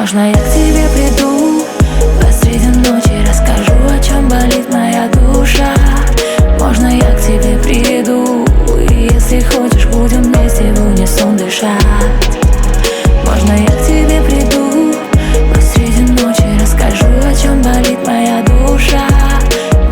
Можно я к тебе приду посреди ночи, расскажу, о чем болит моя душа. Можно я к тебе приду, и если хочешь, будем вместе в унисон дышать. Можно я к тебе приду посреди ночи, расскажу, о чем болит моя душа.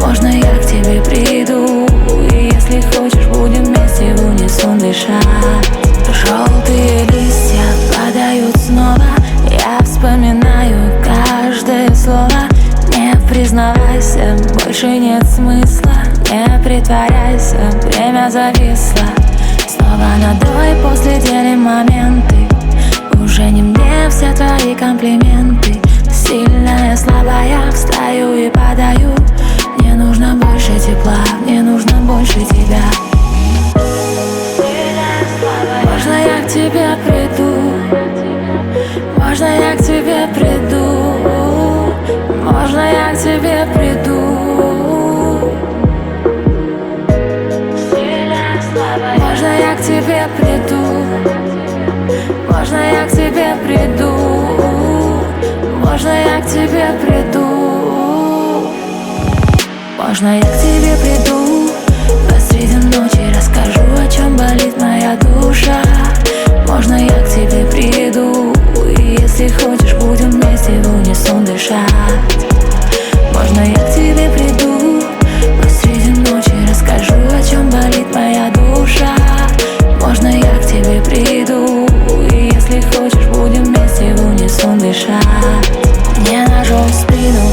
Можно я к тебе приду, и если хочешь, будем вместе в унисон дышать. Желтые листья падают снова, я вспоминаю каждое слово. Не признавайся, больше нет смысла, не притворяйся, время зависло. Снова надой после делим моменты, уже не мне все твои комплименты. Сильная, слабая, встаю и падаю. Мне нужно больше тепла, мне нужно больше тебя. Можно я к тебе приду? Можно я к тебе приду? Можно я к тебе приду? Можно я к тебе приду? Можно я к тебе приду? Можно я к тебе приду? Можно я к тебе приду посреди ночи, расскажу, о чем болит моя душа. Можно я к тебе приду, и если хочешь, будем вместе в унисон дышать. Можно я к тебе приду посреди ночи, расскажу, о чем болит моя душа. Можно я к тебе приду, и если хочешь, будем вместе в унисон дышать. Не ножом в спину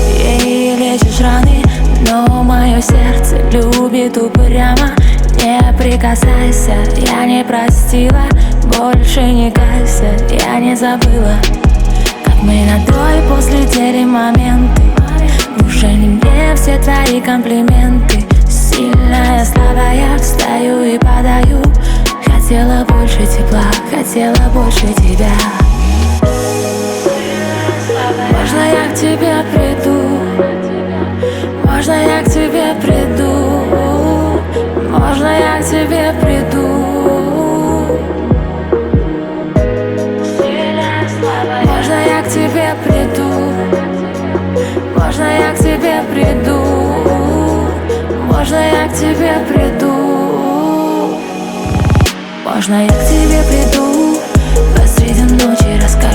ей лечишь раны, но мое сердце любит упрямо. Не прикасайся, я не простила, больше не кайся, я не забыла. Как мы надой после делим моменты, уже не мне все твои комплименты. Сильная, слабая, встаю и падаю. Хотела больше тепла, хотела больше тебя. Можно я к тебе приду? Можно я к тебе приду? Можно я к тебе приду? Можно я к тебе приду? Можно я к тебе приду? Можно я к тебе приду? Можно я к тебе приду посреди ночи, расскажу,